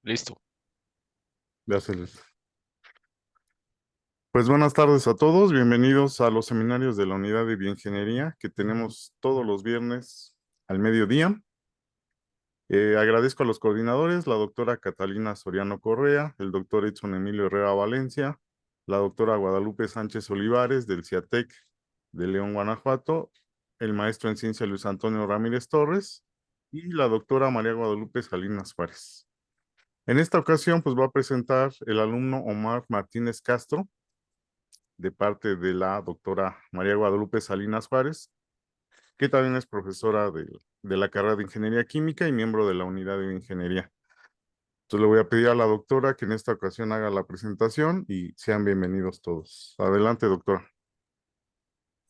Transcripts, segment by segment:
Listo. Ya se les- Pues buenas tardes a todos, bienvenidos a los seminarios de la Unidad de Bioingeniería que tenemos todos los viernes al mediodía. Agradezco a los coordinadores, la doctora Catalina Soriano Correa, el doctor Edson Emilio Herrera Valencia, la doctora Guadalupe Sánchez Olivares del CIATEC de León, Guanajuato, el maestro en ciencia Luis Antonio Ramírez Torres y la doctora María Guadalupe Salinas Juárez. En esta ocasión, pues va a presentar el alumno Omar Martínez Castro, de parte de la doctora María Guadalupe Salinas Juárez, que también es profesora de la carrera de Ingeniería Química y miembro de la unidad de Ingeniería. Entonces le voy a pedir a la doctora que en esta ocasión haga la presentación y sean bienvenidos todos. Adelante, doctora.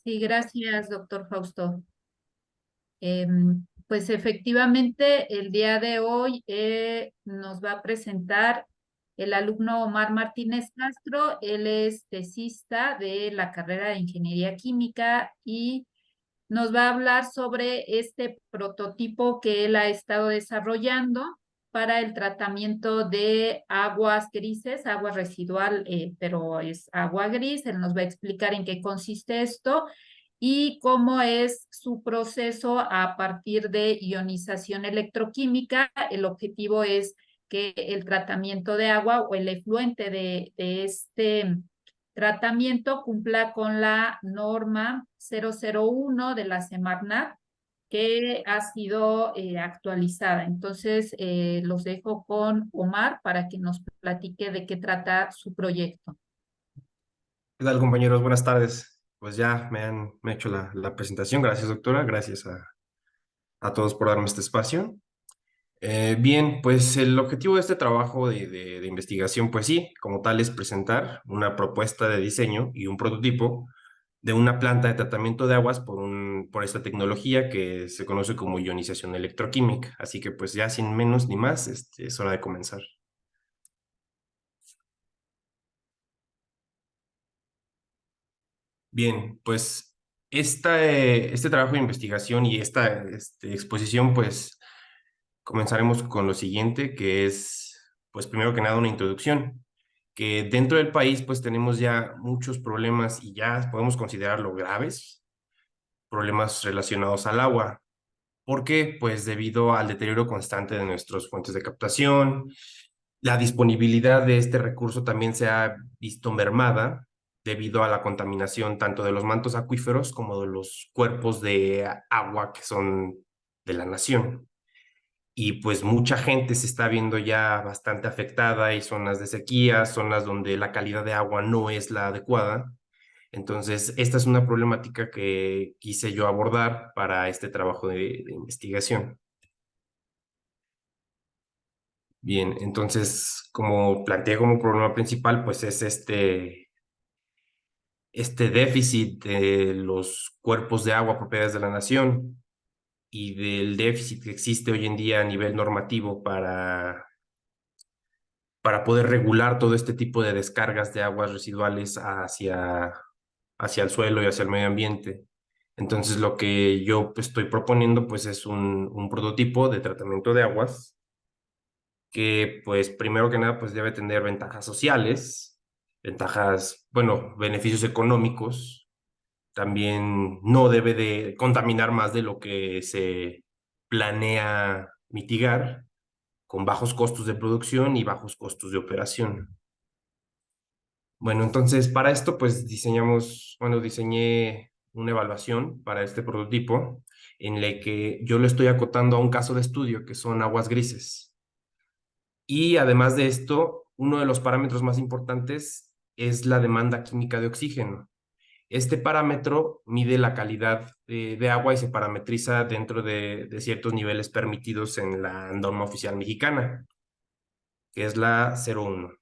Sí, gracias, doctor Fausto. Pues efectivamente, el día de hoy nos va a presentar el alumno Omar Martínez Castro. Él es tesista de la carrera de Ingeniería Química y nos va a hablar sobre este prototipo que él ha estado desarrollando para el tratamiento de aguas grises, agua residual, pero es agua gris. Él nos va a explicar en qué consiste esto y cómo es su proceso a partir de ionización electroquímica. El objetivo es que el tratamiento de agua o el efluente de este tratamiento cumpla con la norma 001 de la Semarnat, que ha sido actualizada. Entonces, los dejo con Omar para que nos platique de qué trata su proyecto. ¿Qué tal, compañeros? Buenas tardes. Pues ya me ha hecho la presentación. Gracias, doctora. Gracias a todos por darme este espacio. Bien, pues el objetivo de este trabajo de investigación, pues sí, como tal, es presentar una propuesta de diseño y un prototipo de una planta de tratamiento de aguas por esta tecnología que se conoce como ionización electroquímica. Así que pues ya sin menos ni más, es hora de comenzar. Bien, pues este trabajo de investigación y esta exposición, pues comenzaremos con lo siguiente, que es, pues primero que nada, una introducción, que dentro del país, pues tenemos ya muchos problemas y ya podemos considerarlo graves, problemas relacionados al agua. ¿Por qué? Pues debido al deterioro constante de nuestras fuentes de captación, la disponibilidad de este recurso también se ha visto mermada debido a la contaminación tanto de los mantos acuíferos como de los cuerpos de agua que son de la nación. Y pues mucha gente se está viendo ya bastante afectada. Hay zonas de sequía, zonas donde la calidad de agua no es la adecuada. Entonces, esta es una problemática que quise yo abordar para este trabajo de investigación. Bien, entonces, como planteé como problema principal, pues es este déficit de los cuerpos de agua propiedades de la nación y del déficit que existe hoy en día a nivel normativo para poder regular todo este tipo de descargas de aguas residuales hacia el suelo y hacia el medio ambiente. Entonces, lo que yo estoy proponiendo, pues, es un prototipo de tratamiento de aguas que, pues, primero que nada, pues, debe tener ventajas sociales, ventajas, bueno, beneficios económicos. También no debe de contaminar más de lo que se planea mitigar, con bajos costos de producción y bajos costos de operación. Bueno, entonces para esto pues diseñé una evaluación para este prototipo en la que yo lo estoy acotando a un caso de estudio que son aguas grises. Y además de esto, uno de los parámetros más importantes es la demanda química de oxígeno. Este parámetro mide la calidad de agua y se parametriza dentro de ciertos niveles permitidos en la norma oficial mexicana, que es la 01.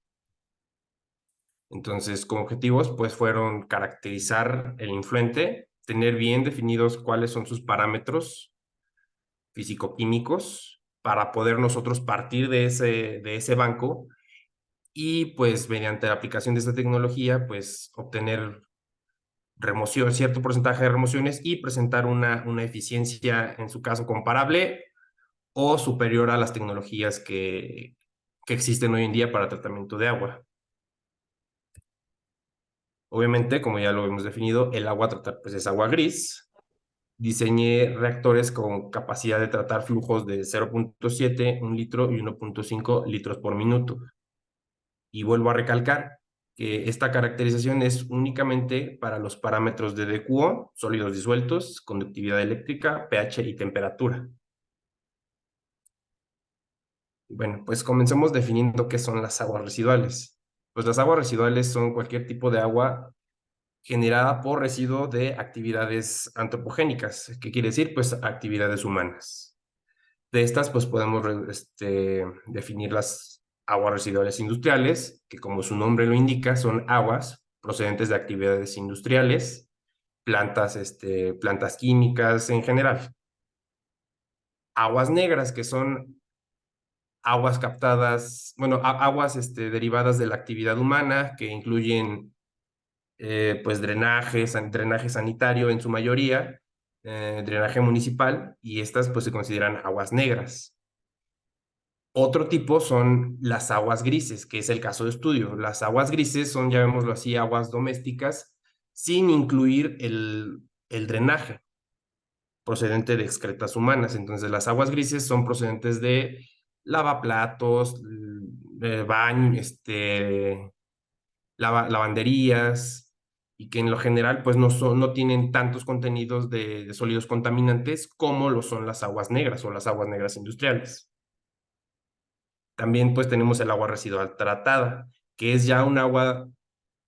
Entonces, como objetivos, pues fueron caracterizar el influente, tener bien definidos cuáles son sus parámetros físico-químicos para poder nosotros partir de ese banco y pues mediante la aplicación de esta tecnología, pues obtener remoción, cierto porcentaje de remociones y presentar una eficiencia, en su caso, comparable o superior a las tecnologías que existen hoy en día para tratamiento de agua. Obviamente, como ya lo hemos definido, el agua a tratar pues, es agua gris. Diseñé reactores con capacidad de tratar flujos de 0.7, 1 litro y 1.5 litros por minuto. Y vuelvo a recalcar que esta caracterización es únicamente para los parámetros de DQO, sólidos disueltos, conductividad eléctrica, pH y temperatura. Bueno, pues comencemos definiendo qué son las aguas residuales. Pues las aguas residuales son cualquier tipo de agua generada por residuo de actividades antropogénicas. ¿Qué quiere decir? Pues actividades humanas. De estas, pues podemos definir las aguas residuales industriales, que como su nombre lo indica, son aguas procedentes de actividades industriales, plantas químicas en general. Aguas negras, que son aguas captadas, bueno, aguas derivadas de la actividad humana, que incluyen pues drenaje sanitario en su mayoría, drenaje municipal, y estas pues se consideran aguas negras. Otro tipo son las aguas grises, que es el caso de estudio. Las aguas grises son, llamémoslo así, aguas domésticas, sin incluir el drenaje procedente de excretas humanas. Entonces, las aguas grises son procedentes de lavaplatos, baño, lavanderías, y que en lo general pues no tienen tantos contenidos de sólidos contaminantes como lo son las aguas negras o las aguas negras industriales. También pues tenemos el agua residual tratada, que es ya un agua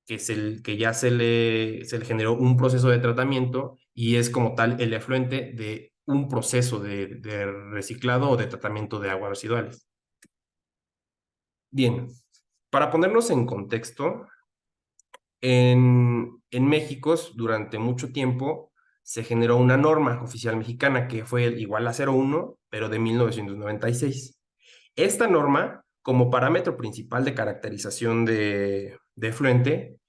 que ya se le generó un proceso de tratamiento y es como tal el efluente de un proceso de reciclado o de tratamiento de aguas residuales. Bien, para ponernos en contexto, en México durante mucho tiempo se generó una norma oficial mexicana que fue igual a 01, pero de 1996. Esta norma, como parámetro principal de caracterización de efluente,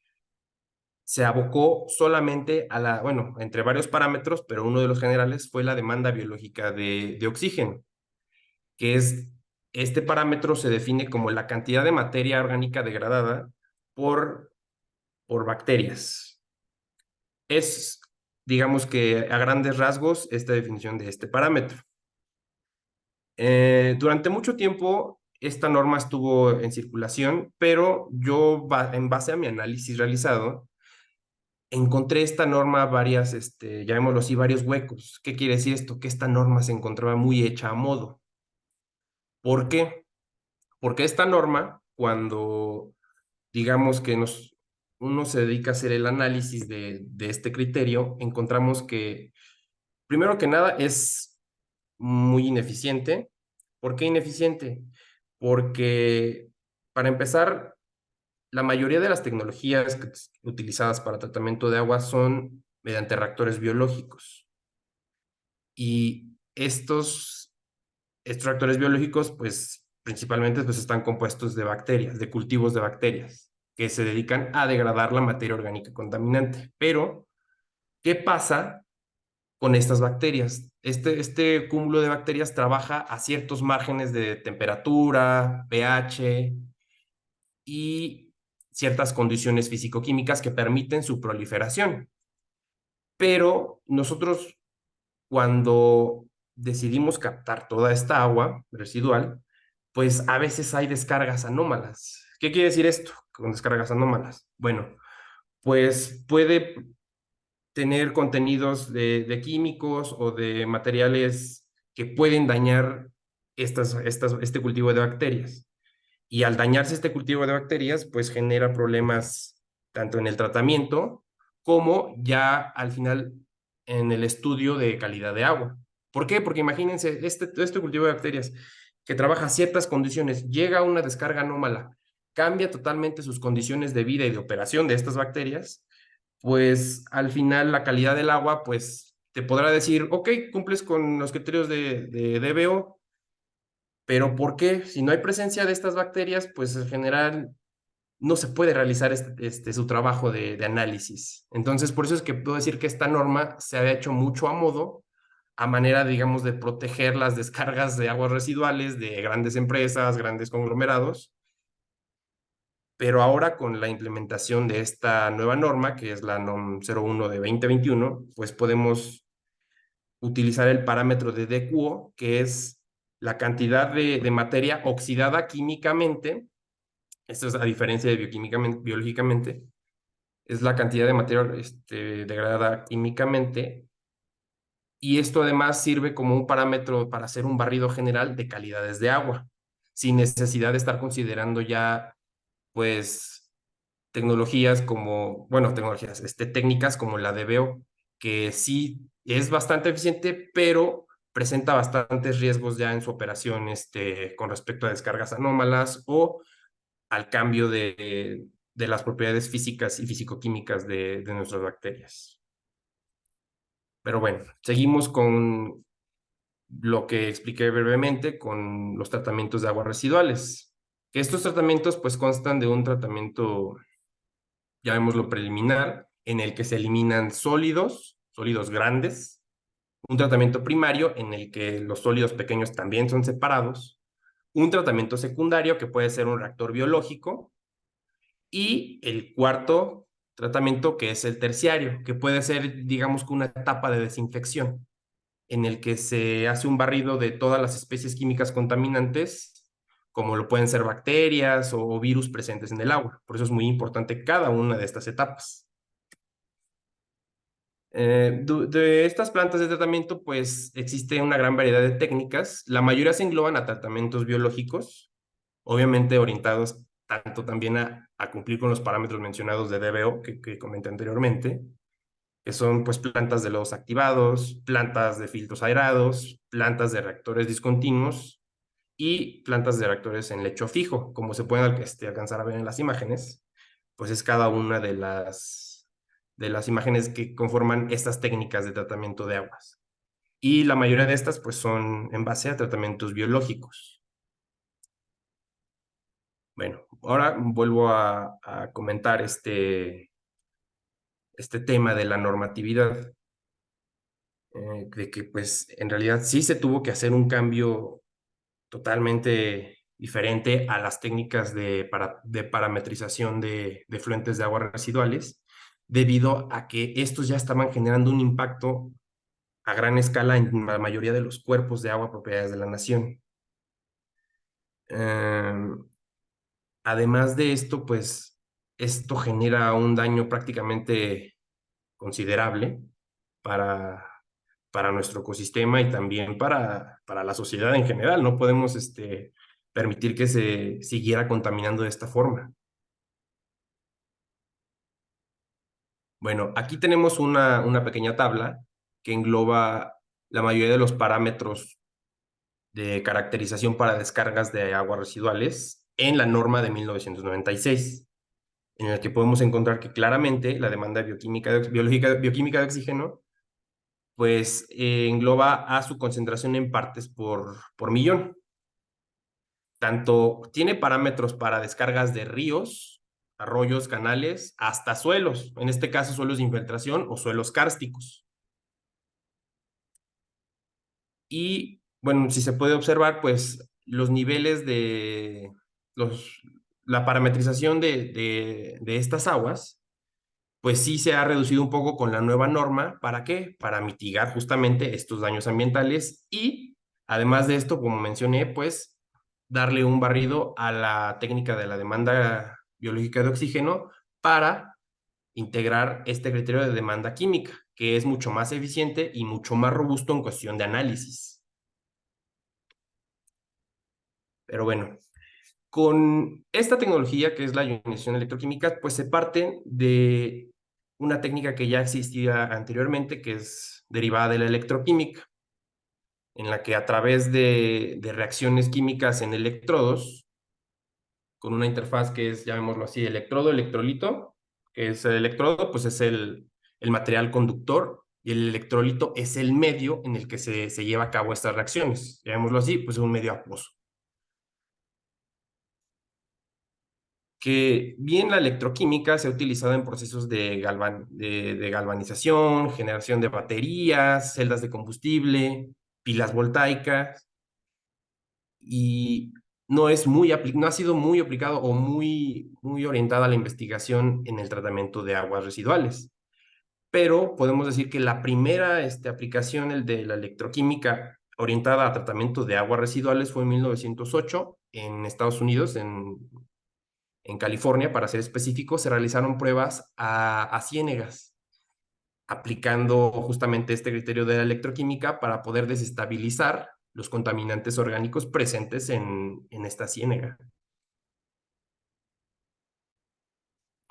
se abocó solamente bueno, entre varios parámetros, pero uno de los generales fue la demanda biológica de oxígeno, que es, este parámetro se define como la cantidad de materia orgánica degradada por bacterias. Es, digamos que a grandes rasgos, esta definición de este parámetro. Durante mucho tiempo, esta norma estuvo en circulación, pero yo, en base a mi análisis realizado, encontré esta norma llamémoslo así, varios huecos. ¿Qué quiere decir esto? Que esta norma se encontraba muy hecha a modo. ¿Por qué? Porque esta norma, cuando digamos que uno se dedica a hacer el análisis de este criterio, encontramos que, primero que nada, es muy ineficiente. ¿Por qué ineficiente? Porque, para empezar, la mayoría de las tecnologías utilizadas para tratamiento de agua son mediante reactores biológicos. Y estos reactores biológicos, pues, principalmente pues, están compuestos de bacterias, de cultivos de bacterias, que se dedican a degradar la materia orgánica contaminante. Pero, ¿qué pasa con estas bacterias? Este cúmulo de bacterias trabaja a ciertos márgenes de temperatura, pH y ciertas condiciones físico-químicas que permiten su proliferación. Pero nosotros, cuando decidimos captar toda esta agua residual, pues a veces hay descargas anómalas. ¿Qué quiere decir esto con descargas anómalas? Bueno, pues puede tener contenidos de químicos o de materiales que pueden dañar este cultivo de bacterias. Y al dañarse este cultivo de bacterias, pues genera problemas tanto en el tratamiento como ya al final en el estudio de calidad de agua. ¿Por qué? Porque imagínense, este cultivo de bacterias que trabaja a ciertas condiciones, llega a una descarga anómala, cambia totalmente sus condiciones de vida y de operación de estas bacterias, pues al final la calidad del agua, pues te podrá decir, ok, cumples con los criterios de DBO, pero ¿por qué? Si no hay presencia de estas bacterias, pues en general no se puede realizar su trabajo de análisis. Entonces, por eso es que puedo decir que esta norma se había hecho mucho a modo a manera, digamos, de proteger las descargas de aguas residuales de grandes empresas, grandes conglomerados. Pero ahora con la implementación de esta nueva norma, que es la NOM 01 de 2021, pues podemos utilizar el parámetro de DQO, que es la cantidad de materia oxidada químicamente. Esto es a diferencia de biológicamente, es la cantidad de materia degradada químicamente. Y esto además sirve como un parámetro para hacer un barrido general de calidades de agua, sin necesidad de estar considerando ya, pues, tecnologías como, bueno, técnicas como la de DBO, que sí es bastante eficiente, pero presenta bastantes riesgos ya en su operación con respecto a descargas anómalas o al cambio de las propiedades físicas y fisicoquímicas de nuestras bacterias. Pero bueno, seguimos con lo que expliqué brevemente con los tratamientos de aguas residuales. Que estos tratamientos pues constan de un tratamiento, llamémoslo preliminar, en el que se eliminan sólidos grandes, un tratamiento primario en el que los sólidos pequeños también son separados, un tratamiento secundario que puede ser un reactor biológico, y el cuarto tratamiento que es el terciario, que puede ser, digamos, que una etapa de desinfección, en el que se hace un barrido de todas las especies químicas contaminantes, como lo pueden ser bacterias o virus presentes en el agua. Por eso es muy importante cada una de estas etapas. De estas plantas de tratamiento, pues existe una gran variedad de técnicas. La mayoría se engloban a tratamientos biológicos, obviamente orientados tanto también a cumplir con los parámetros mencionados de DBO que comenté anteriormente, que son pues plantas de lodos activados, plantas de filtros aerados, plantas de reactores discontinuos y plantas de reactores en lecho fijo, como se pueden alcanzar a ver en las imágenes, pues es cada una de las imágenes que conforman estas técnicas de tratamiento de aguas. Y la mayoría de estas pues son en base a tratamientos biológicos. Bueno, ahora vuelvo a comentar este tema de la normatividad. De que pues en realidad sí se tuvo que hacer un cambio totalmente diferente a las técnicas de parametrización de fluentes de aguas residuales, debido a que estos ya estaban generando un impacto a gran escala en la mayoría de los cuerpos de agua propiedades de la nación. Además de esto, pues esto genera un daño prácticamente considerable para nuestro ecosistema y también para la sociedad en general. No podemos permitir que se siguiera contaminando de esta forma. Bueno, aquí tenemos una pequeña tabla que engloba la mayoría de los parámetros de caracterización para descargas de aguas residuales en la norma de 1996, en el que podemos encontrar que claramente la demanda bioquímica de oxígeno pues engloba a su concentración en partes por millón. Tanto tiene parámetros para descargas de ríos, arroyos, canales, hasta suelos, en este caso suelos de infiltración o suelos kársticos. Y bueno, si se puede observar, pues los niveles de la parametrización de estas aguas, pues sí se ha reducido un poco con la nueva norma. ¿Para qué? Para mitigar justamente estos daños ambientales y, además de esto, como mencioné, pues darle un barrido a la técnica de la demanda biológica de oxígeno para integrar este criterio de demanda química, que es mucho más eficiente y mucho más robusto en cuestión de análisis. Pero bueno, con esta tecnología que es la ionización electroquímica, pues se parte de una técnica que ya existía anteriormente, que es derivada de la electroquímica, en la que a través de reacciones químicas en electrodos, con una interfaz que es, llamémoslo así, electrodo-electrolito, que es el electrodo, pues es el material conductor, y el electrolito es el medio en el que se lleva a cabo estas reacciones. Llamémoslo así, pues es un medio acuoso. que bien la electroquímica se ha utilizado en procesos de galvanización, generación de baterías, celdas de combustible, pilas voltaicas, y no ha sido muy aplicado o muy orientada a la investigación en el tratamiento de aguas residuales. Pero podemos decir que la primera aplicación, el de la electroquímica orientada a tratamiento de aguas residuales, fue en 1908 en Estados Unidos, en California, para ser específico. Se realizaron pruebas a ciénegas, aplicando justamente este criterio de la electroquímica para poder desestabilizar los contaminantes orgánicos presentes en esta ciénega.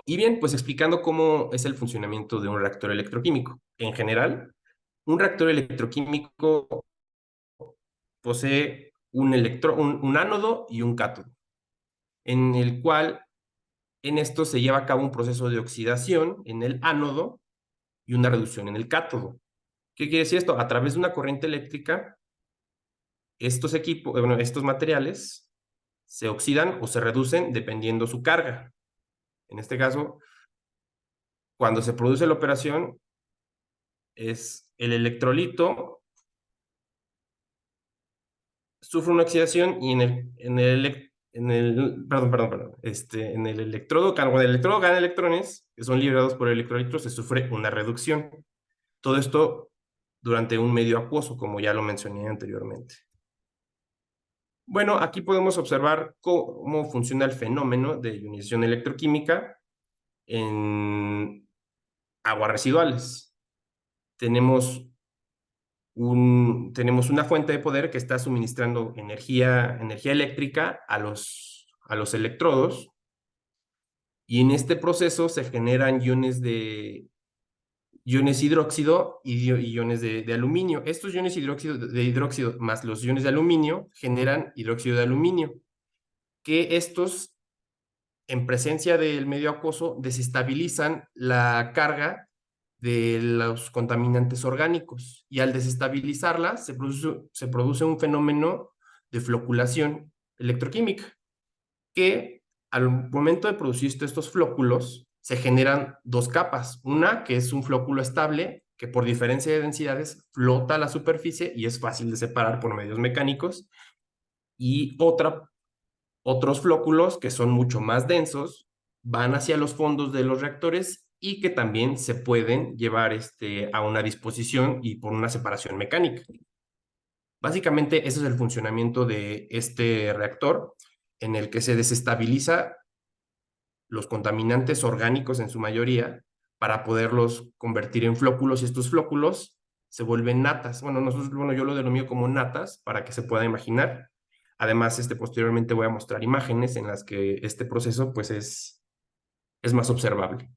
Y bien, pues explicando cómo es el funcionamiento de un reactor electroquímico. En general, un reactor electroquímico posee un ánodo y un cátodo, en el cual en esto se lleva a cabo un proceso de oxidación en el ánodo y una reducción en el cátodo. ¿Qué quiere decir esto? A través de una corriente eléctrica, estos materiales se oxidan o se reducen dependiendo su carga. En este caso, cuando se produce la operación, es el electrolito sufre una oxidación y en el electrodo, cuando el electrodo gana electrones, que son liberados por el electrolito, se sufre una reducción. Todo esto durante un medio acuoso, como ya lo mencioné anteriormente. Bueno, aquí podemos observar cómo funciona el fenómeno de ionización electroquímica en aguas residuales. Tenemos una fuente de poder que está suministrando energía eléctrica a los electrodos, y en este proceso se generan iones hidróxido y iones de aluminio. Estos iones de hidróxido más los iones de aluminio generan hidróxido de aluminio, que estos, en presencia del medio acuoso, desestabilizan la carga de los contaminantes orgánicos, y al desestabilizarla se produce un fenómeno de floculación electroquímica, que al momento de producir estos flóculos se generan dos capas. Una que es un flóculo estable, que por diferencia de densidades flota a la superficie y es fácil de separar por medios mecánicos, y otros flóculos que son mucho más densos, van hacia los fondos de los reactores y que también se pueden llevar a una disposición y por una separación mecánica. Básicamente ese es el funcionamiento de este reactor, en el que se desestabiliza los contaminantes orgánicos en su mayoría para poderlos convertir en flóculos, y estos flóculos se vuelven natas. Bueno, yo lo denomino como natas para que se pueda imaginar. Además, posteriormente voy a mostrar imágenes en las que este proceso pues es más observable.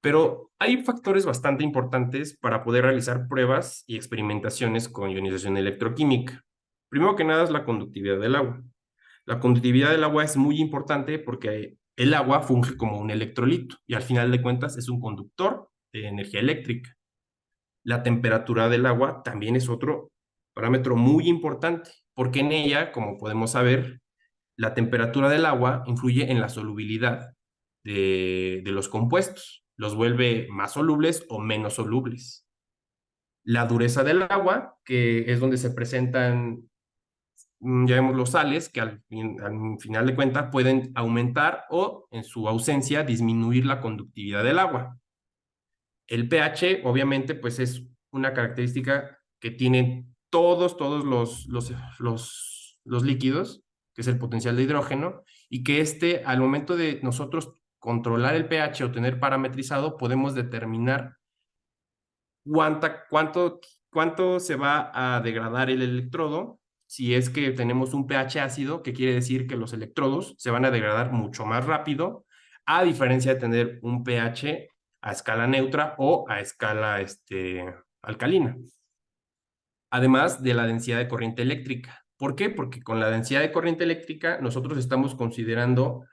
Pero hay factores bastante importantes para poder realizar pruebas y experimentaciones con ionización electroquímica. Primero que nada es la conductividad del agua. La conductividad del agua es muy importante porque el agua funge como un electrolito y al final de cuentas es un conductor de energía eléctrica. La temperatura del agua también es otro parámetro muy importante, porque en ella, como podemos saber, la temperatura del agua influye en la solubilidad de los compuestos, los vuelve más solubles o menos solubles. La dureza del agua, que es donde se presentan, ya vemos, los sales, que al final de cuentas pueden aumentar o, en su ausencia, disminuir la conductividad del agua. El pH, obviamente, pues es una característica que tienen todos los líquidos, que es el potencial de hidrógeno, y que al momento de nosotros controlar el pH o tener parametrizado, podemos determinar cuánto se va a degradar el electrodo. Si es que tenemos un pH ácido, que quiere decir que los electrodos se van a degradar mucho más rápido, a diferencia de tener un pH a escala neutra o a escala alcalina. Además de la densidad de corriente eléctrica. ¿Por qué? Porque con la densidad de corriente eléctrica nosotros estamos considerando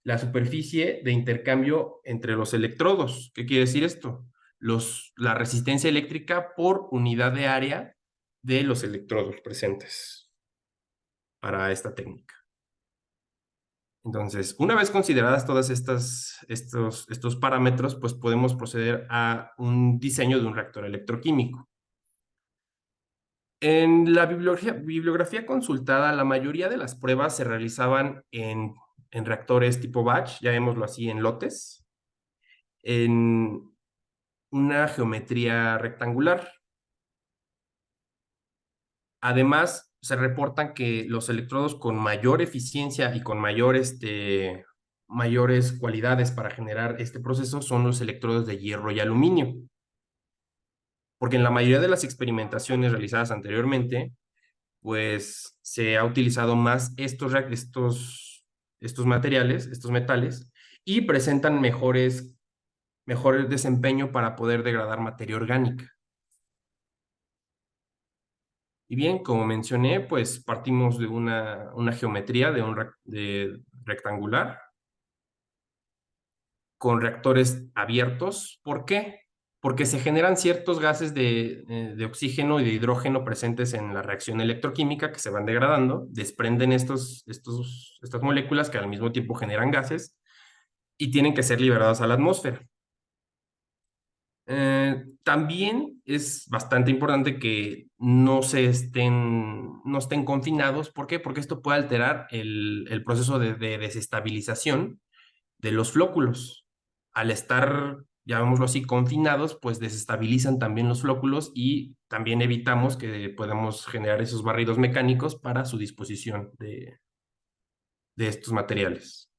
la superficie de intercambio entre los electrodos. ¿Qué quiere decir esto? La resistencia eléctrica por unidad de área de los electrodos presentes para esta técnica. Entonces, una vez consideradas todas estos parámetros, pues podemos proceder a un diseño de un reactor electroquímico. En la bibliografía consultada, la mayoría de las pruebas se realizaban en reactores tipo batch, llamémoslo así, en lotes, en una geometría rectangular. Además, se reportan que los electrodos con mayor eficiencia y con mayores cualidades para generar este proceso son los electrodos de hierro y aluminio. Porque en la mayoría de las experimentaciones realizadas anteriormente, pues se ha utilizado más estos materiales, estos metales, y presentan mejor desempeño para poder degradar materia orgánica. Y bien, como mencioné, pues partimos de una geometría de rectangular con reactores abiertos. ¿Por qué? Porque se generan ciertos gases de oxígeno y de hidrógeno presentes en la reacción electroquímica que se van degradando, desprenden estas moléculas que al mismo tiempo generan gases y tienen que ser liberados a la atmósfera. También es bastante importante que no estén confinados. ¿Por qué? Porque esto puede alterar el proceso de desestabilización de los flóculos. Al estar, llamémoslo así, confinados, pues desestabilizan también los flóculos y también evitamos que podamos generar esos barridos mecánicos para su disposición de estos materiales.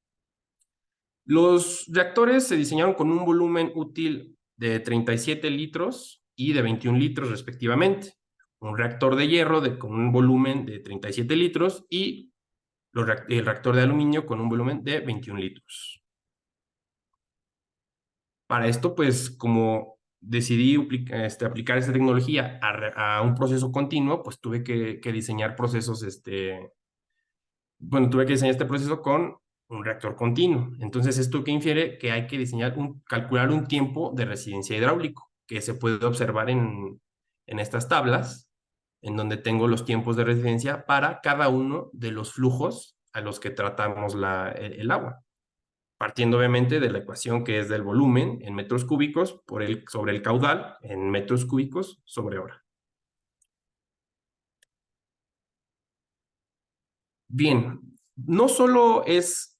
Los reactores se diseñaron con un volumen útil de 37 litros y de 21 litros respectivamente. Un reactor de hierro con un volumen de 37 litros y el reactor de aluminio con un volumen de 21 litros. Para esto, pues como decidí aplicar esta tecnología a un proceso continuo, pues tuve que diseñar procesos, tuve que diseñar este proceso con un reactor continuo. Entonces, ¿esto qué infiere? Que hay que calcular un tiempo de residencia hidráulico, que se puede observar en estas tablas, en donde tengo los tiempos de residencia para cada uno de los flujos a los que tratamos el agua. Partiendo obviamente de la ecuación que es del volumen en metros cúbicos sobre el caudal en metros cúbicos sobre hora. Bien, no solo es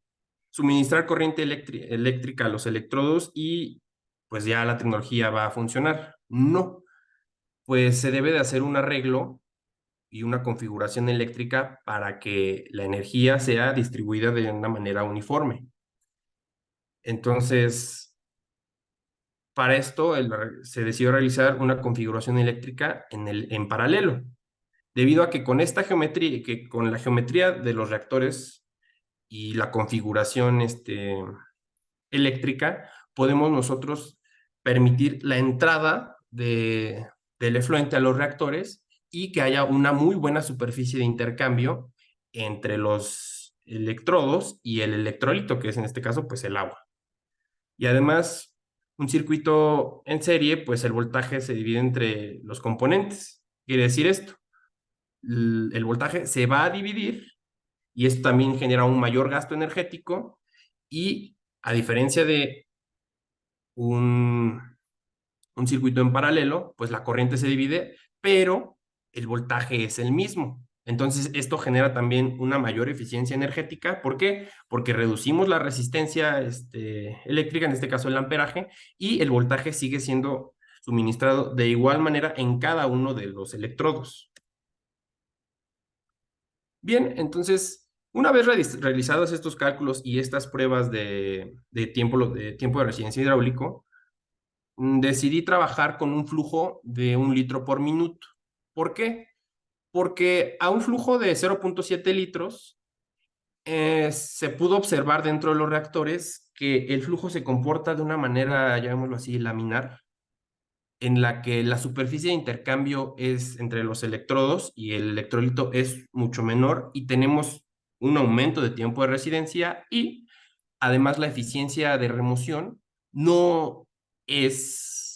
suministrar corriente eléctrica a los electrodos y pues ya la tecnología va a funcionar. No, pues se debe de hacer un arreglo y una configuración eléctrica para que la energía sea distribuida de una manera uniforme. Entonces, para esto se decidió realizar una configuración eléctrica en paralelo, debido a que con esta geometría, que con la geometría de los reactores y la configuración eléctrica, podemos nosotros permitir la entrada del efluente a los reactores y que haya una muy buena superficie de intercambio entre los electrodos y el electrolito, que es en este caso pues el agua. Y además, un circuito en serie, pues el voltaje se divide entre los componentes. Quiere decir esto, el voltaje se va a dividir y esto también genera un mayor gasto energético y a diferencia de un circuito en paralelo, pues la corriente se divide, pero el voltaje es el mismo. Entonces, esto genera también una mayor eficiencia energética. ¿Por qué? Porque reducimos la resistencia eléctrica, en este caso el amperaje, y el voltaje sigue siendo suministrado de igual manera en cada uno de los electrodos. Bien, entonces, una vez realizados estos cálculos y estas pruebas de tiempo de resistencia hidráulico, decidí trabajar con un flujo de 1 litro por minuto. ¿Por qué? Porque a un flujo de 0.7 litros se pudo observar dentro de los reactores que el flujo se comporta de una manera, llamémoslo así, laminar, en la que la superficie de intercambio es entre los electrodos y el electrolito es mucho menor y tenemos un aumento de tiempo de residencia y además la eficiencia de remoción no es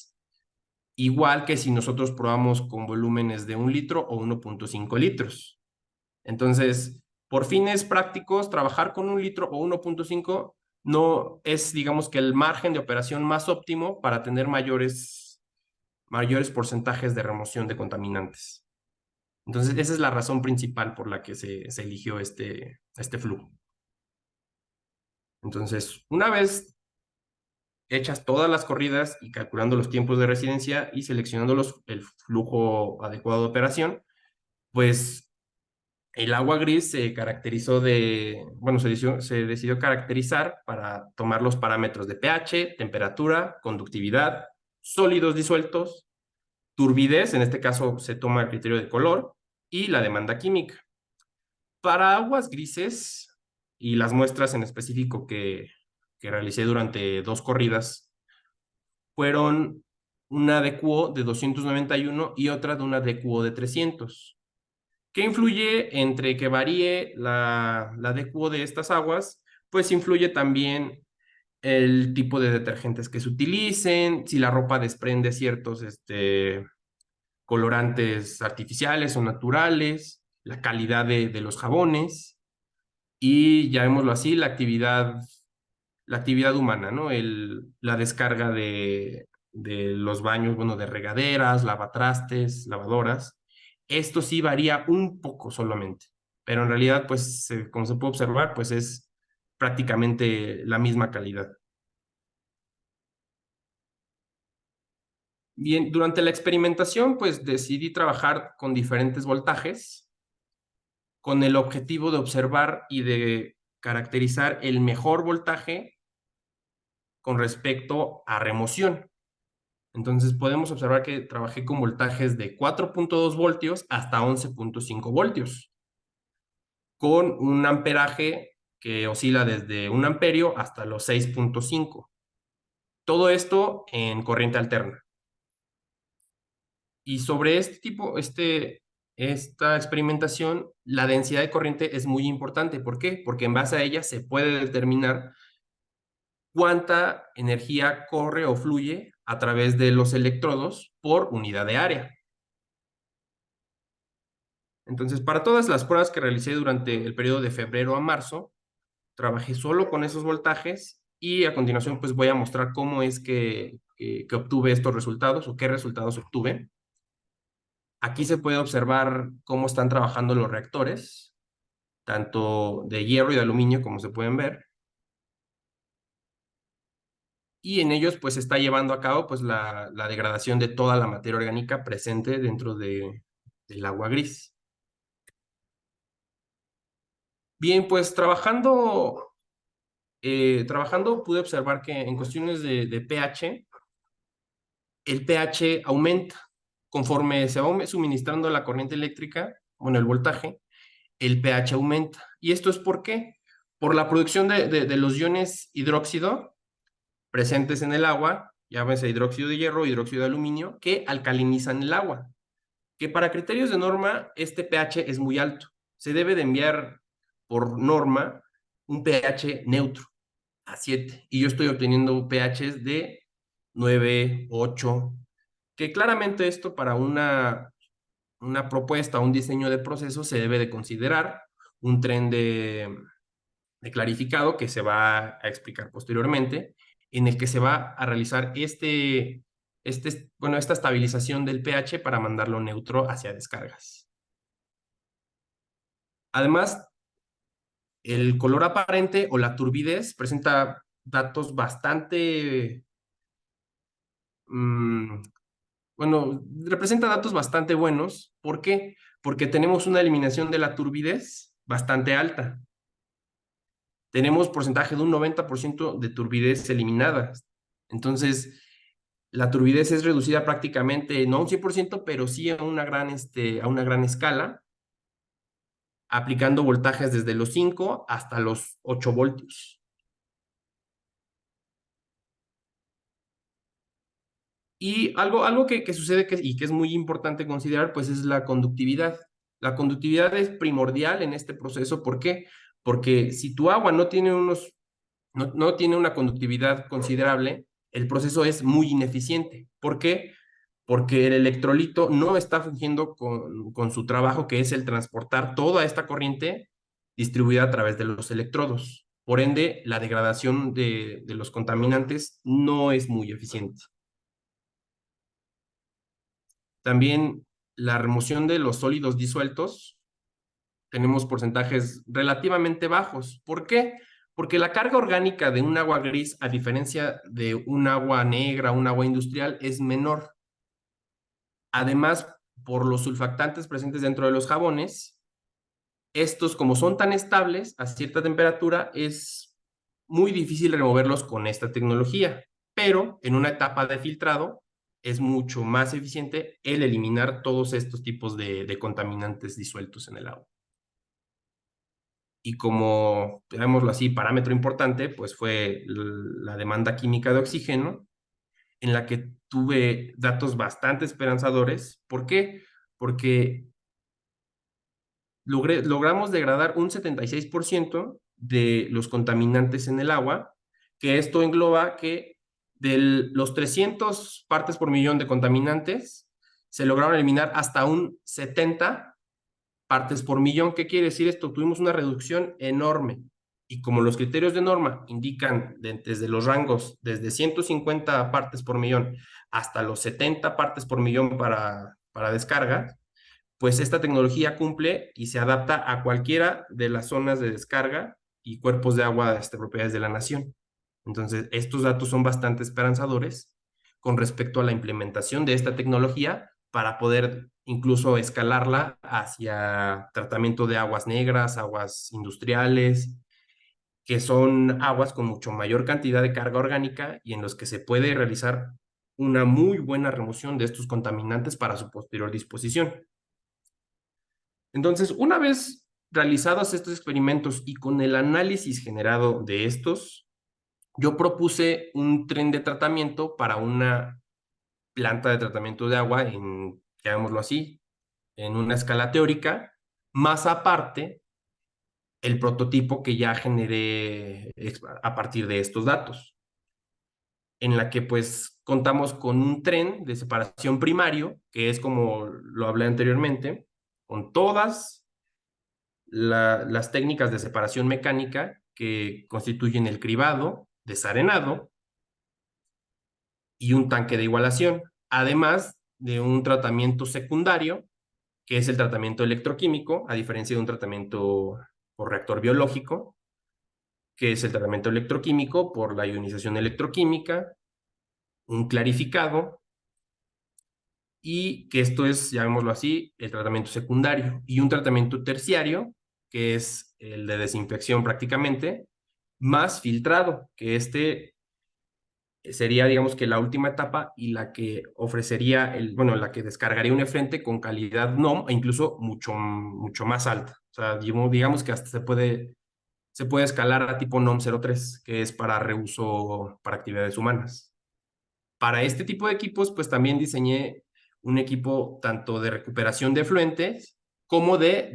igual que si nosotros probamos con volúmenes de 1 litro o 1.5 litros. Entonces, Por fines prácticos, trabajar con 1 litro o 1.5 no es, digamos, que el margen de operación más óptimo para tener mayores porcentajes de remoción de contaminantes. Entonces, esa es la razón principal por la que se eligió este flujo. Entonces, una vez hechas todas las corridas y calculando los tiempos de residencia y seleccionando el flujo adecuado de operación, pues el agua gris se caracterizó bueno, se decidió caracterizar para tomar los parámetros de pH, temperatura, conductividad, sólidos disueltos, turbidez, en este caso se toma el criterio de color, y la demanda química. Para aguas grises y las muestras en específico que realicé durante 2 corridas, fueron una DQO de 291 y otra de una DQO de 300. ¿Qué influye entre que varíe la DQO de estas aguas? Pues influye también el tipo de detergentes que se utilicen, si la ropa desprende ciertos colorantes artificiales o naturales, la calidad de los jabones y, llamémoslo así, la actividad humana, ¿no? La descarga de los baños, bueno, de regaderas, lavatrastes, lavadoras. Esto sí varía un poco solamente, pero en realidad, pues, como se puede observar, pues es prácticamente la misma calidad. Bien, durante la experimentación, pues decidí trabajar con diferentes voltajes con el objetivo de observar y de caracterizar el mejor voltaje con respecto a remoción. Entonces podemos observar que trabajé con voltajes de 4.2 voltios hasta 11.5 voltios, con un amperaje que oscila desde 1 amperio hasta los 6.5. Todo esto en corriente alterna. Y sobre esta experimentación, la densidad de corriente es muy importante. ¿Por qué? Porque en base a ella se puede determinar cuánta energía corre o fluye a través de los electrodos por unidad de área. Entonces, para todas las pruebas que realicé durante el periodo de febrero a marzo, trabajé solo con esos voltajes y a continuación pues voy a mostrar cómo es que obtuve estos resultados o qué resultados obtuve. Aquí se puede observar cómo están trabajando los reactores, tanto de hierro y de aluminio, como se pueden ver. Y en ellos pues se está llevando a cabo pues la degradación de toda la materia orgánica presente dentro del agua gris. Bien, pues trabajando pude observar que en cuestiones de pH, el pH aumenta conforme se va suministrando la corriente eléctrica, bueno, el voltaje, el pH aumenta. ¿Y esto es por qué? Por la producción de los iones hidróxido presentes en el agua, llámese hidróxido de hierro, hidróxido de aluminio, que alcalinizan el agua. Que para criterios de norma, este pH es muy alto. Se debe de enviar por norma un pH neutro a 7. Y yo estoy obteniendo pHs de 9, 8, que claramente esto para una propuesta, un diseño de proceso se debe de considerar un tren de clarificado que se va a explicar posteriormente, en el que se va a realizar esta estabilización del pH para mandarlo neutro hacia descargas. Además, el color aparente o la turbidez presenta datos bastante, representa datos bastante buenos. ¿Por qué? Porque tenemos una eliminación de la turbidez bastante alta. Tenemos porcentaje de un 90% de turbidez eliminada. Entonces, la turbidez es reducida prácticamente, no a un 100%, pero sí a una gran escala, aplicando voltajes desde los 5 hasta los 8 voltios. Y algo que sucede y que es muy importante considerar, pues es la conductividad. La conductividad es primordial en este proceso. ¿Por qué? Porque si tu agua no tiene una conductividad considerable, el proceso es muy ineficiente. ¿Por qué? Porque el electrolito no está fungiendo con su trabajo, que es el transportar toda esta corriente distribuida a través de los electrodos. Por ende, la degradación de los contaminantes no es muy eficiente. También la remoción de los sólidos disueltos, tenemos porcentajes relativamente bajos. ¿Por qué? Porque la carga orgánica de un agua gris, a diferencia de un agua negra, un agua industrial, es menor. Además, por los sulfactantes presentes dentro de los jabones, estos, como son tan estables a cierta temperatura, es muy difícil removerlos con esta tecnología, pero en una etapa de filtrado es mucho más eficiente el eliminar todos estos tipos de contaminantes disueltos en el agua. Y como, digámoslo así, parámetro importante, pues fue la demanda química de oxígeno, en la que tuve datos bastante esperanzadores. ¿Por qué? Porque logramos degradar un 76% de los contaminantes en el agua, que esto engloba que de los 300 partes por millón de contaminantes, se lograron eliminar hasta un 70 partes por millón. ¿Qué quiere decir esto? Tuvimos una reducción enorme. Y como los criterios de norma indican desde los rangos, desde 150 partes por millón hasta los 70 partes por millón para descarga, pues esta tecnología cumple y se adapta a cualquiera de las zonas de descarga y cuerpos de agua propiedades de la nación. Entonces, estos datos son bastante esperanzadores con respecto a la implementación de esta tecnología para poder incluso escalarla hacia tratamiento de aguas negras, aguas industriales, que son aguas con mucho mayor cantidad de carga orgánica y en los que se puede realizar una muy buena remoción de estos contaminantes para su posterior disposición. Entonces, una vez realizados estos experimentos y con el análisis generado de estos, yo propuse un tren de tratamiento para una planta de tratamiento de agua llamémoslo así, en una escala teórica, más aparte el prototipo que ya generé a partir de estos datos, en la que pues contamos con un tren de separación primario, que es como lo hablé anteriormente, con todas las técnicas de separación mecánica que constituyen el cribado, desarenado y un tanque de igualación, además de un tratamiento secundario, que es el tratamiento electroquímico, a diferencia de un tratamiento por reactor biológico, que es el tratamiento electroquímico por la ionización electroquímica, un clarificado, y que esto es, llamémoslo así, el tratamiento secundario, y un tratamiento terciario, que es el de desinfección prácticamente, más filtrado, que este sería, digamos que la última etapa y la que ofrecería, bueno, la que descargaría un efluente con calidad NOM e incluso mucho más alta. O sea, digamos que hasta se puede escalar a tipo NOM 03, que es para reuso para actividades humanas. Para este tipo de equipos, pues también diseñé un equipo tanto de recuperación de efluentes como de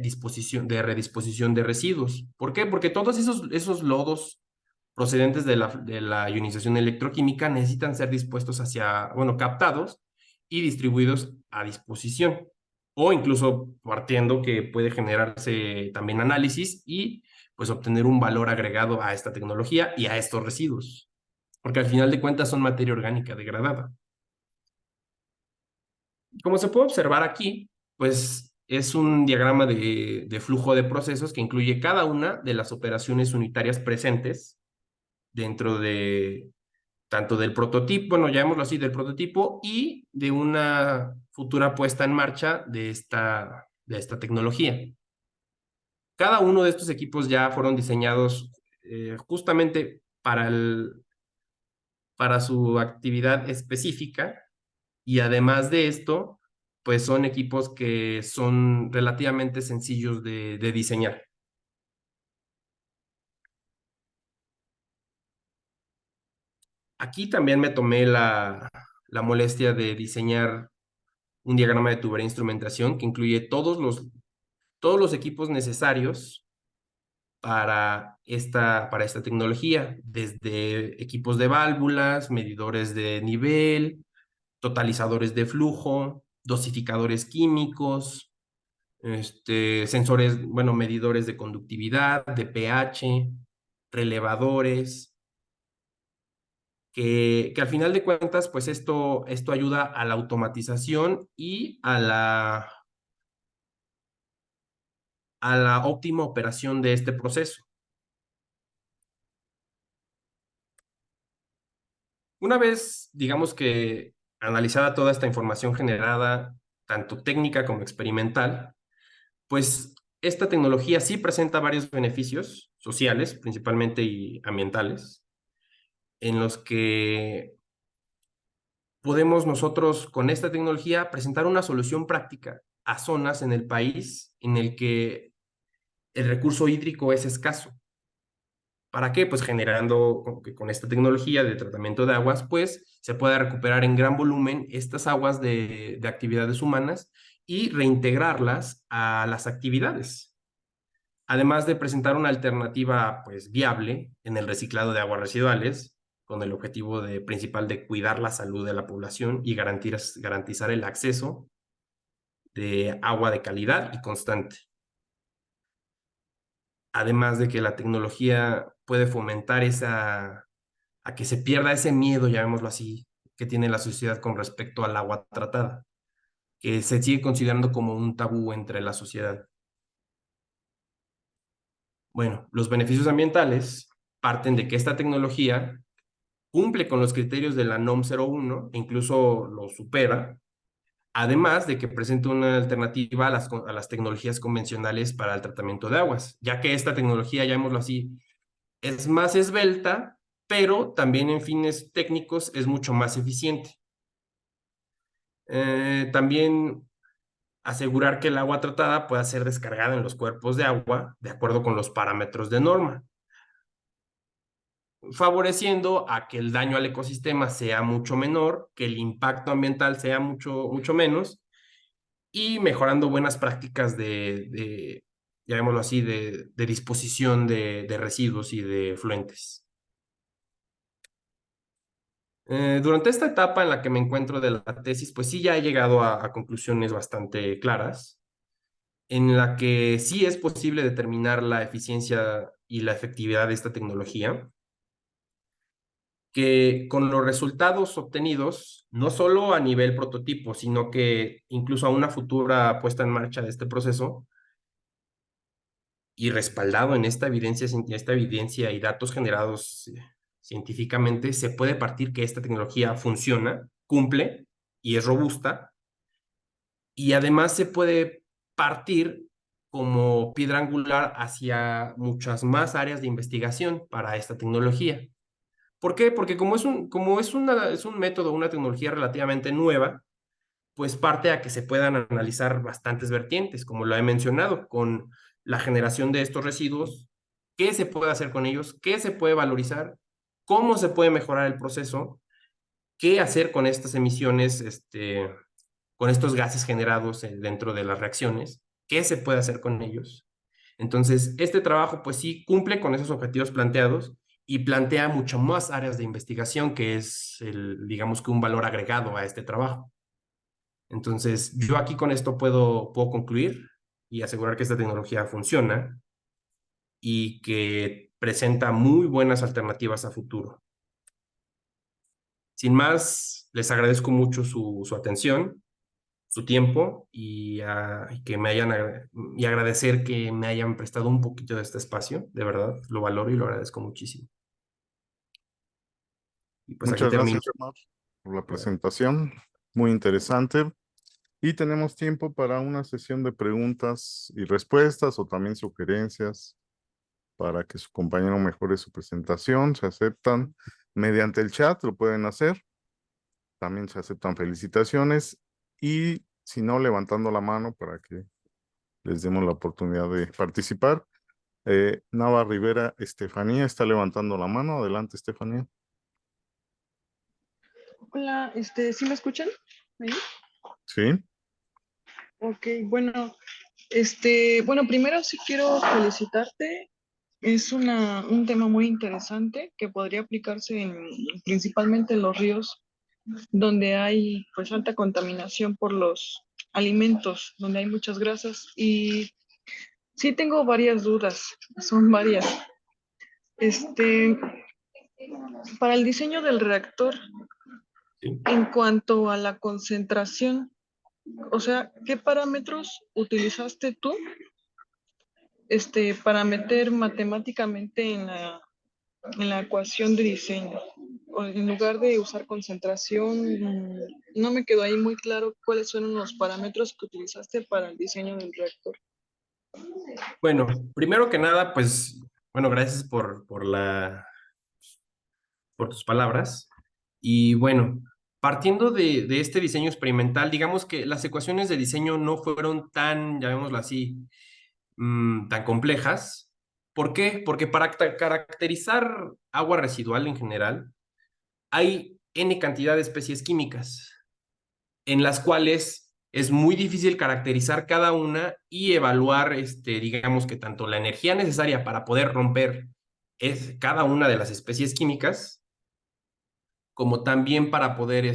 redisposición de residuos. ¿Por qué? Porque todos esos lodos procedentes de la ionización electroquímica necesitan ser dispuestos captados y distribuidos a disposición. O incluso partiendo que puede generarse también análisis y pues obtener un valor agregado a esta tecnología y a estos residuos. Porque al final de cuentas son materia orgánica degradada. Como se puede observar aquí, pues es un diagrama de flujo de procesos que incluye cada una de las operaciones unitarias presentes dentro de tanto del prototipo, bueno, llamémoslo así, del prototipo y de una futura puesta en marcha de esta tecnología. Cada uno de estos equipos ya fueron diseñados justamente para su actividad específica y además de esto, pues son equipos que son relativamente sencillos de diseñar. Aquí también me tomé la molestia de diseñar un diagrama de tubería e instrumentación que incluye todos los equipos necesarios para esta tecnología, desde equipos de válvulas, medidores de nivel, totalizadores de flujo, dosificadores químicos, sensores, bueno, medidores de conductividad, de pH, relevadores, que al final de cuentas, pues esto ayuda a la automatización y a la óptima operación de este proceso. Una vez, digamos que analizada toda esta información generada, tanto técnica como experimental, pues esta tecnología sí presenta varios beneficios sociales, principalmente y ambientales, en los que podemos nosotros con esta tecnología presentar una solución práctica a zonas en el país en el que el recurso hídrico es escaso. ¿Para qué? Pues generando que con esta tecnología de tratamiento de aguas, pues se pueda recuperar en gran volumen estas aguas de actividades humanas y reintegrarlas a las actividades. Además de presentar una alternativa pues viable en el reciclado de aguas residuales, con el objetivo principal de cuidar la salud de la población y garantizar el acceso de agua de calidad y constante. Además de que la tecnología puede fomentar a que se pierda ese miedo, llamémoslo así, que tiene la sociedad con respecto al agua tratada, que se sigue considerando como un tabú entre la sociedad. Bueno, los beneficios ambientales parten de que esta tecnología cumple con los criterios de la NOM 01 e incluso lo supera, además de que presenta una alternativa a las tecnologías convencionales para el tratamiento de aguas, ya que esta tecnología, llamémoslo así, es más esbelta, pero también en fines técnicos es mucho más eficiente. También asegurar que el agua tratada pueda ser descargada en los cuerpos de agua de acuerdo con los parámetros de norma, favoreciendo a que el daño al ecosistema sea mucho menor, que el impacto ambiental sea mucho menos y mejorando buenas prácticas llamémoslo así, de disposición de residuos y de fluentes. Durante esta etapa en la que me encuentro de la tesis, pues sí ya he llegado a conclusiones bastante claras, en la que sí es posible determinar la eficiencia y la efectividad de esta tecnología, que con los resultados obtenidos, no solo a nivel prototipo, sino que incluso a una futura puesta en marcha de este proceso, y respaldado en esta evidencia y datos generados científicamente, se puede partir que esta tecnología funciona, cumple y es robusta, y además se puede partir como piedra angular hacia muchas más áreas de investigación para esta tecnología. ¿Por qué? Porque es un método, una tecnología relativamente nueva, pues parte a que se puedan analizar bastantes vertientes, como lo he mencionado, con la generación de estos residuos, qué se puede hacer con ellos, qué se puede valorizar, cómo se puede mejorar el proceso, qué hacer con estas emisiones, con estos gases generados dentro de las reacciones, qué se puede hacer con ellos. Entonces, este trabajo pues sí cumple con esos objetivos planteados y plantea mucho más áreas de investigación que es digamos que un valor agregado a este trabajo. Entonces, yo aquí con esto puedo concluir y asegurar que esta tecnología funciona y que presenta muy buenas alternativas a futuro. Sin más, les agradezco mucho su atención, su tiempo y que y agradecer que me hayan prestado un poquito de este espacio. De verdad, lo valoro y lo agradezco muchísimo. Y pues aquí Muchas termino. gracias, Omar, por la presentación. Muy interesante. Y tenemos tiempo para una sesión de preguntas y respuestas o también sugerencias para que su compañero mejore su presentación. Se aceptan mediante el chat, lo pueden hacer. También se aceptan felicitaciones y si no, levantando la mano para que les demos la oportunidad de participar. Nava Rivera Estefanía está levantando la mano. Adelante, Estefanía. Hola, ¿sí me escuchan? ¿Ahí? Sí. Ok, bueno, bueno, primero sí quiero felicitarte. Es un tema muy interesante que podría aplicarse principalmente en los ríos donde hay pues alta contaminación por alimentos donde hay muchas grasas y sí tengo varias dudas, son varias. Este, para el diseño del reactor, ¿sí? en cuanto a la concentración, o sea, ¿qué parámetros utilizaste tú para meter matemáticamente en la ecuación de diseño? O en lugar de usar concentración, no me quedó ahí muy claro cuáles fueron los parámetros que utilizaste para el diseño del reactor. Bueno, primero que nada, pues, bueno, gracias por tus palabras. Y bueno, partiendo de este diseño experimental, digamos que las ecuaciones de diseño no fueron tan, llamémoslo así, tan complejas. ¿Por qué? Porque para caracterizar agua residual en general, hay N cantidad de especies químicas, en las cuales es muy difícil caracterizar cada una y evaluar, digamos que tanto la energía necesaria para poder romper es cada una de las especies químicas, como también para poder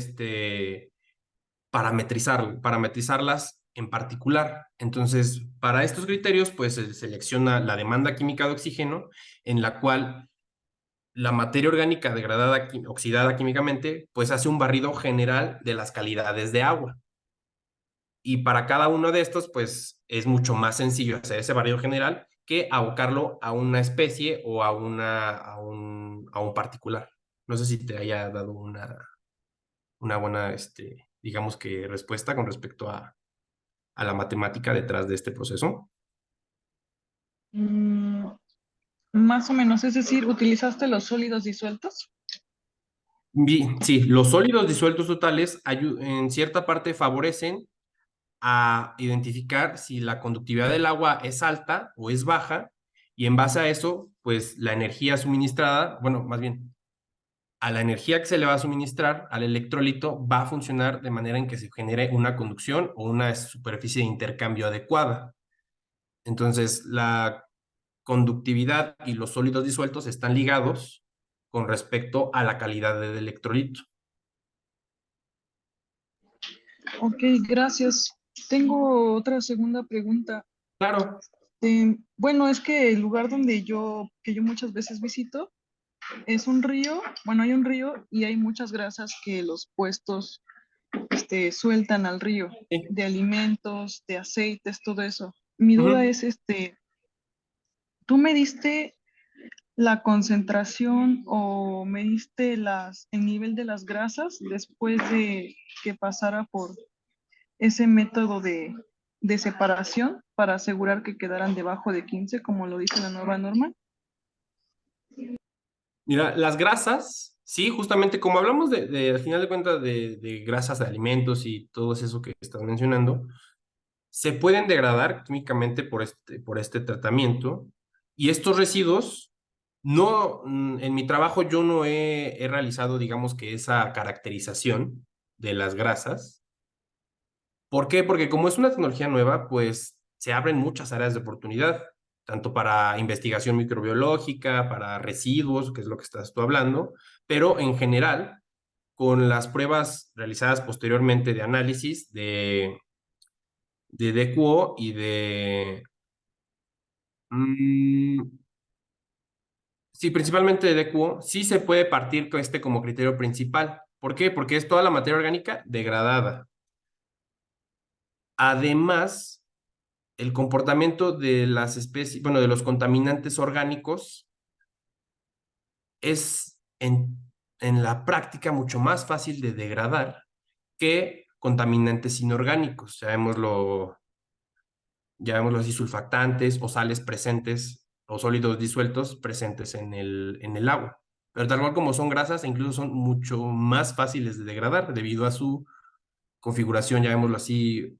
parametrizarlas en particular. Entonces, para estos criterios, pues se selecciona la demanda química de oxígeno, en la cual la materia orgánica degradada, oxidada químicamente, pues hace un barrido general de las calidades de agua. Y para cada uno de estos, pues es mucho más sencillo hacer ese barrido general que abocarlo a una especie o a un particular. No sé si te haya dado una buena, digamos que respuesta con respecto a la matemática detrás de este proceso. Mm, más o menos, es decir, ¿utilizaste los sólidos disueltos? Sí, los sólidos disueltos totales en cierta parte favorecen a identificar si la conductividad del agua es alta o es baja, y en base a eso, pues la energía suministrada, bueno, más bien, a la energía que se le va a suministrar al electrolito va a funcionar de manera en que se genere una conducción o una superficie de intercambio adecuada. Entonces, la conductividad y los sólidos disueltos están ligados con respecto a la calidad del electrolito. Ok, gracias. Tengo otra segunda pregunta. Claro. Bueno, es que el lugar donde que yo muchas veces visito es un río, bueno, hay un río y hay muchas grasas que los puestos sueltan al río, Sí. de alimentos, de aceites, todo eso. Mi duda Ujú. es, ¿tú mediste la concentración o mediste el nivel de las grasas después de que pasara por ese método de separación para asegurar que quedaran debajo de 15, como lo dice la nueva norma? Mira, las grasas, sí, justamente como hablamos al final de cuentas, de grasas de alimentos y todo eso que estás mencionando, se pueden degradar químicamente por este tratamiento, y estos residuos, no, en mi trabajo yo no he realizado, digamos que esa caracterización de las grasas. ¿Por qué? Porque como es una tecnología nueva, pues se abren muchas áreas de oportunidad, tanto para investigación microbiológica, para residuos, que es lo que estás tú hablando, pero en general, con las pruebas realizadas posteriormente de análisis de DQO y mm, sí, principalmente de DQO, sí se puede partir con como criterio principal. ¿Por qué? Porque es toda la materia orgánica degradada. Además, el comportamiento de las especies, bueno, de los contaminantes orgánicos es en la práctica mucho más fácil de degradar que contaminantes inorgánicos, llamémoslo así, sulfactantes o sales presentes o sólidos disueltos presentes en el agua. Pero tal cual como son grasas, incluso son mucho más fáciles de degradar debido a su configuración, llamémoslo así,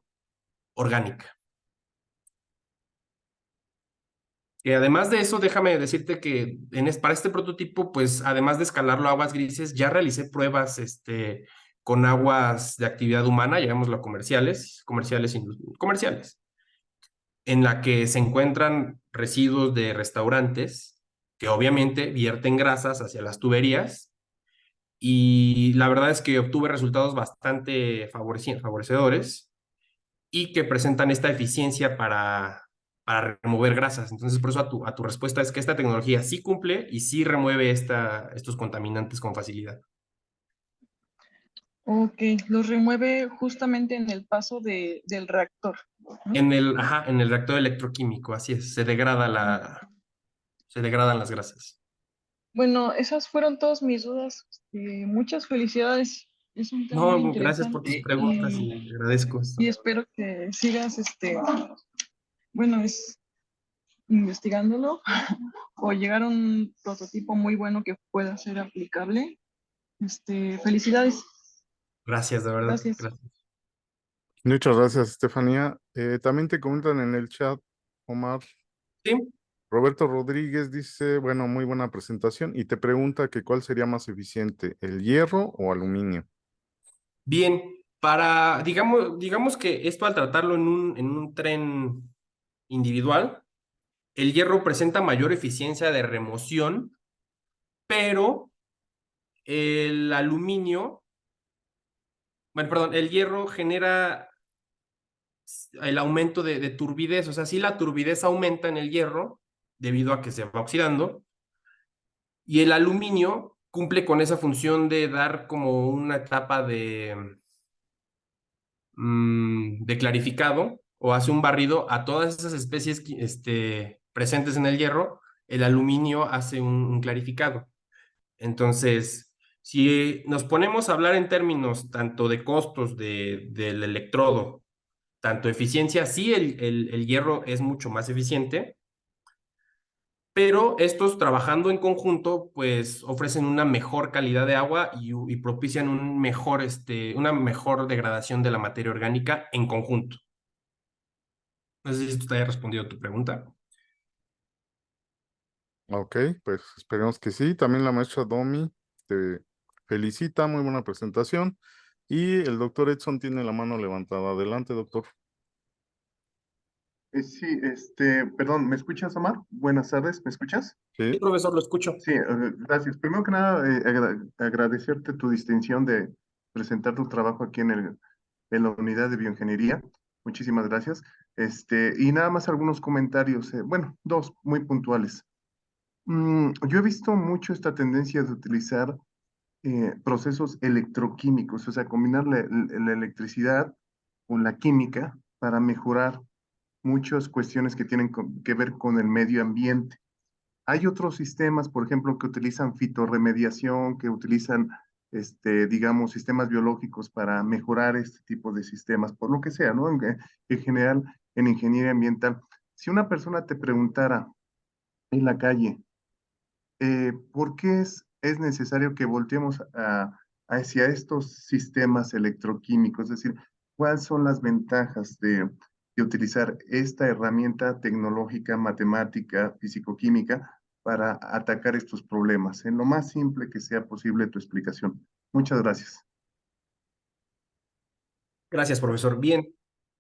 orgánica. Y además de eso, déjame decirte que para este prototipo, pues además de escalarlo a aguas grises, ya realicé pruebas con aguas de actividad humana, llamémoslo comerciales, en la que se encuentran residuos de restaurantes que obviamente vierten grasas hacia las tuberías, y la verdad es que obtuve resultados bastante favorecedores, y que presentan esta eficiencia para remover grasas. Entonces, por eso a tu respuesta es que esta tecnología sí cumple y sí remueve estos contaminantes con facilidad. Ok, los remueve justamente en el paso del reactor, ¿no? En el reactor electroquímico, así es, se degradan las grasas. Bueno, esas fueron todas mis dudas. Muchas felicidades. Es un tema muy No, gracias por tus interesante preguntas y agradezco esto. y espero que sigas, bueno, investigándolo o llegar a un prototipo muy bueno que pueda ser aplicable. Felicidades. Gracias, de verdad. Gracias. Gracias. Muchas gracias, Estefanía. También te comentan en el chat, Omar. Sí, Roberto Rodríguez dice, bueno, muy buena presentación y te pregunta que cuál sería más eficiente, el hierro o aluminio. bien. Digamos que esto al tratarlo en un tren individual, el hierro presenta mayor eficiencia de remoción, pero el aluminio, bueno, perdón, el hierro genera el aumento de turbidez, o sea, sí la turbidez aumenta en el hierro debido a que se va oxidando, y el aluminio cumple con esa función de dar como una etapa de clarificado o hace un barrido a todas esas especies presentes en el hierro, el aluminio hace un clarificado. Entonces, si nos ponemos a hablar en términos tanto de costos del electrodo, tanto eficiencia, sí, el hierro es mucho más eficiente, pero estos trabajando en conjunto, pues ofrecen una mejor calidad de agua y propician una mejor degradación de la materia orgánica en conjunto. No sé si esto te haya respondido a tu pregunta. Ok, pues esperemos que sí. También la maestra Domi te felicita, muy buena presentación. Y el doctor Edson tiene la mano levantada. Adelante, doctor. Sí, perdón, ¿me escuchas, Omar? Buenas tardes, ¿me escuchas? Sí, Sí, profesor, lo escucho. Sí, gracias. Primero que nada, agradecerte tu distinción de presentar tu trabajo aquí en la unidad de bioingeniería. Muchísimas gracias. Y nada más algunos comentarios, bueno, dos muy puntuales. Yo he visto mucho esta tendencia de utilizar procesos electroquímicos, o sea, combinar la electricidad con la química para mejorar muchas cuestiones que tienen que ver con el medio ambiente. Hay otros sistemas, por ejemplo, que utilizan fitorremediación, que utilizan, digamos, sistemas biológicos para mejorar este tipo de sistemas, por lo que sea, ¿no? En general, en ingeniería ambiental. Si una persona te preguntara en la calle, ¿por qué es necesario que volteemos hacia estos sistemas electroquímicos? Es decir, ¿cuáles son las ventajas de utilizar esta herramienta tecnológica, matemática, físico-química para atacar estos problemas? En lo más simple que sea posible tu explicación. Muchas gracias. Gracias, profesor. Bien,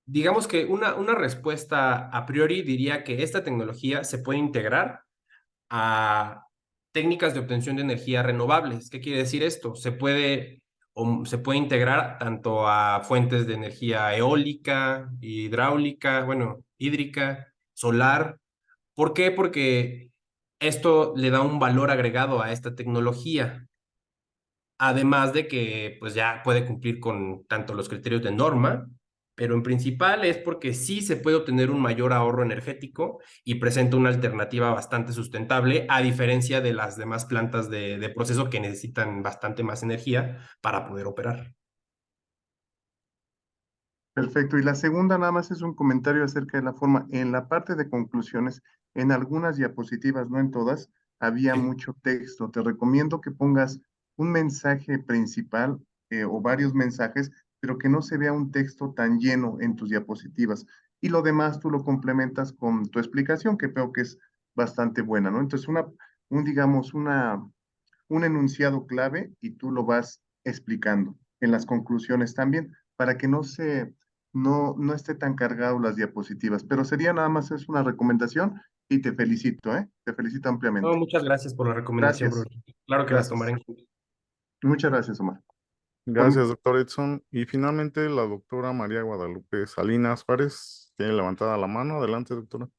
digamos que una respuesta a priori diría que esta tecnología se puede integrar a técnicas de obtención de energía renovables. ¿Qué quiere decir esto? Se puede integrar tanto a fuentes de energía eólica, hidráulica, bueno, hídrica, solar. ¿Por qué? Porque esto le da un valor agregado a esta tecnología. Además de que pues ya puede cumplir con tanto los criterios de norma, pero en principal es porque sí se puede obtener un mayor ahorro energético y presenta una alternativa bastante sustentable, a diferencia de las demás plantas de proceso que necesitan bastante más energía para poder operar. Perfecto. Y la segunda nada más es un comentario acerca de la forma. En la parte de conclusiones, en algunas diapositivas, no en todas, había Sí. mucho texto. Te recomiendo que pongas un mensaje principal o varios mensajes, pero que no se vea un texto tan lleno en tus diapositivas. Y lo demás tú lo complementas con tu explicación, que creo que es bastante buena, ¿no? Entonces, digamos, un enunciado clave y tú lo vas explicando en las conclusiones también, para que no esté tan cargado las diapositivas. Pero sería nada más es una recomendación y te felicito, ¿eh? Te felicito No, ampliamente. muchas gracias por la recomendación, Gracias, profesor. Claro que la tomaré gracias. en cuenta. Muchas gracias, Omar. Gracias, doctor Edson. Y finalmente, la doctora María Guadalupe Salinas Juárez tiene levantada la mano. Adelante, doctora.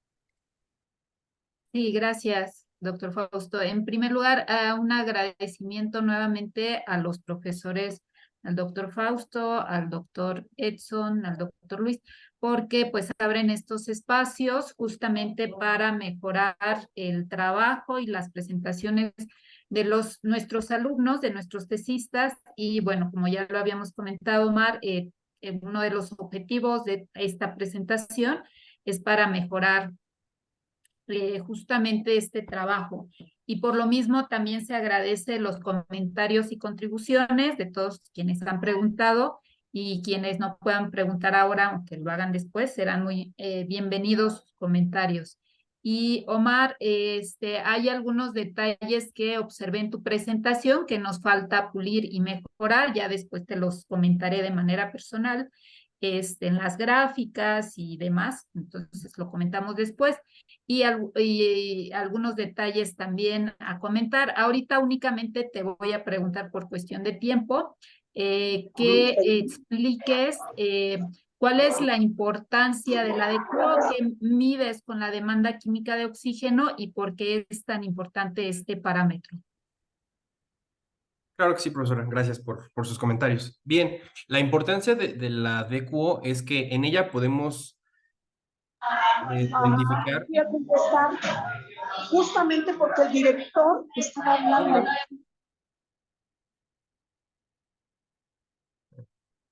Sí, gracias, doctor Fausto. En primer lugar, un agradecimiento nuevamente a los profesores, al doctor Fausto, al doctor Edson, al doctor Luis, porque pues abren estos espacios justamente para mejorar el trabajo y las presentaciones de nuestros alumnos, de nuestros tesistas. Y bueno, como ya lo habíamos comentado, Omar, uno de los objetivos de esta presentación es para mejorar justamente este trabajo. Y por lo mismo también se agradece los comentarios y contribuciones de todos quienes han preguntado, y quienes no puedan preguntar ahora, aunque lo hagan después, serán muy bienvenidos sus comentarios. Y Omar, hay algunos detalles que observé en tu presentación que nos falta pulir y mejorar, ya después te los comentaré de manera personal, en las gráficas y demás, entonces lo comentamos después. Y algunos detalles también a comentar. Ahorita únicamente te voy a preguntar por cuestión de tiempo, que expliques cuál es la importancia del ADQ, que mides con la demanda química de oxígeno y por qué es tan importante este parámetro. Claro que sí, profesora. Gracias por sus comentarios. Bien, la importancia de la DQO es que en ella podemos identificar. Voy a contestar justamente porque el director estaba hablando.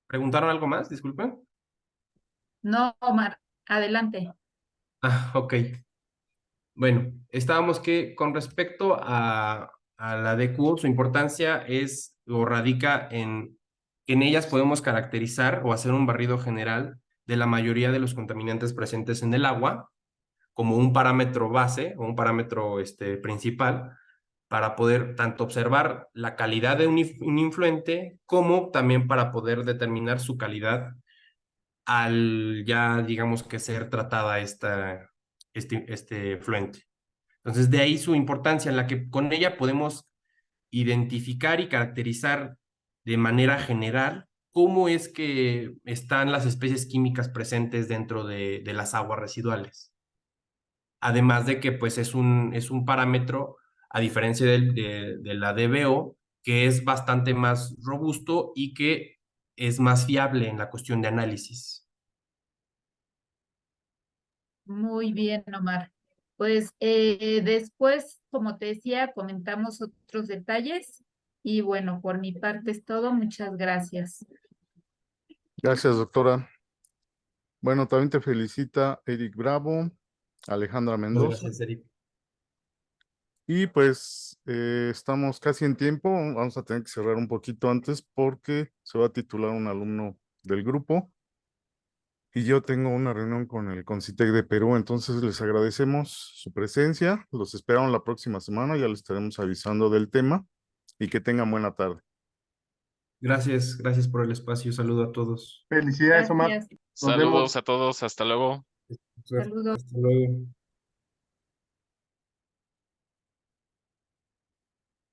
¿Preguntaron algo más? Disculpen. No, Omar, adelante. Ok. Bueno, estábamos que con respecto a la DQO, su importancia es o radica en que en ellas podemos caracterizar o hacer un barrido general de la mayoría de los contaminantes presentes en el agua como un parámetro base o un parámetro principal para poder tanto observar la calidad de un influente como también para poder determinar su calidad al ya, digamos, que ser tratada este efluente. Entonces, de ahí su importancia en la que con ella podemos identificar y caracterizar de manera general cómo es que están las especies químicas presentes dentro de las aguas residuales. Además de que pues es un parámetro, a diferencia de la DBO, que es bastante más robusto y que es más fiable en la cuestión de análisis. Muy bien, Omar. Pues después, como te decía, comentamos otros detalles. Y bueno, por mi parte es todo. Muchas gracias. Gracias, doctora. Bueno, también te felicita Eric Bravo, Alejandra Muchas Mendoza. gracias, Eric. Y pues estamos casi en tiempo. Vamos a tener que cerrar un poquito antes porque se va a titular un alumno del grupo. Y yo tengo una reunión con el Concitec de Perú, entonces les agradecemos su presencia. Los esperamos la próxima semana, ya les estaremos avisando del tema y que tengan buena tarde. Gracias por el espacio. Saludo a todos. Felicidades, Omar. Gracias. Nos vemos. Saludos a todos, hasta luego. Saludos. Hasta luego.